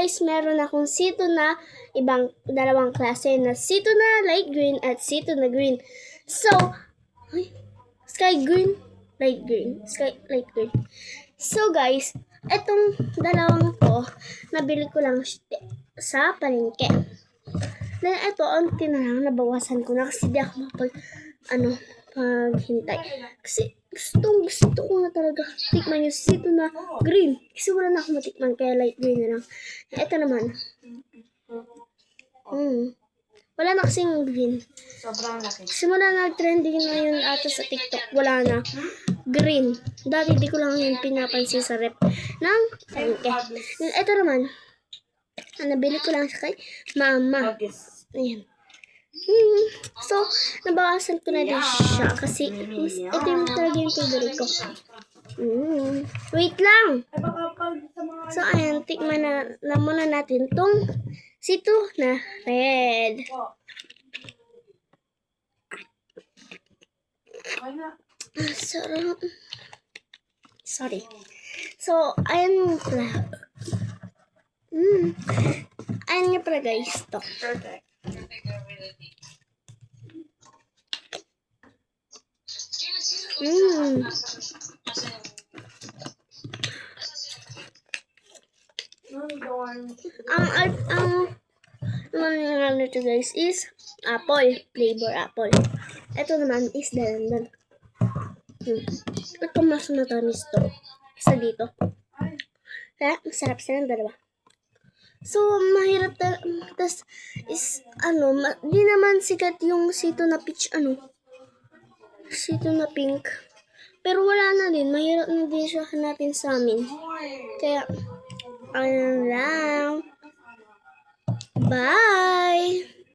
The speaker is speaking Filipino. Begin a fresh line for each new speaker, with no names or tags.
guys, meron akong sito na dalawang klase na sito na light green at sito na green. So, sky green, light green, sky light green. So guys, etong dalawang to, nabili ko lang sa palengke. Then ito, unti na lang, nabawasan ko na kasi di ako paghintay. Kasi gusto ko na talaga tikman yung sito na green. Kasi wala na ako matikman, kaya light green na lang. Ito naman. Wala na kasing green.
Sobrang laki.
Simula nag-trending na yun ata sa TikTok, wala na. Green. Dati di ko lang yun pinapansin sa rep ng palengke. Ito naman, nabili ko lang siya kay mama. Ayan. So, nabawasan ko na din siya kasi ito yung talaga yung favorite ko. Wait lang! So, ayan, tikman na muna natin tong sito na red. Sorry. So, ayan pala. Ayan nga pala guys, to.
Perfect.
Ang nito guys is apple, flavor apple. Ito naman is dalandan. Ito mas matamis to. Isa dito. Kaya masarap silang dalawa. So, mahirap tas is, di naman sikat yung sito na peach, sito na pink. Pero wala na din, mahirap na din siya hanapin sa amin. Kaya, ayun lang. Bye!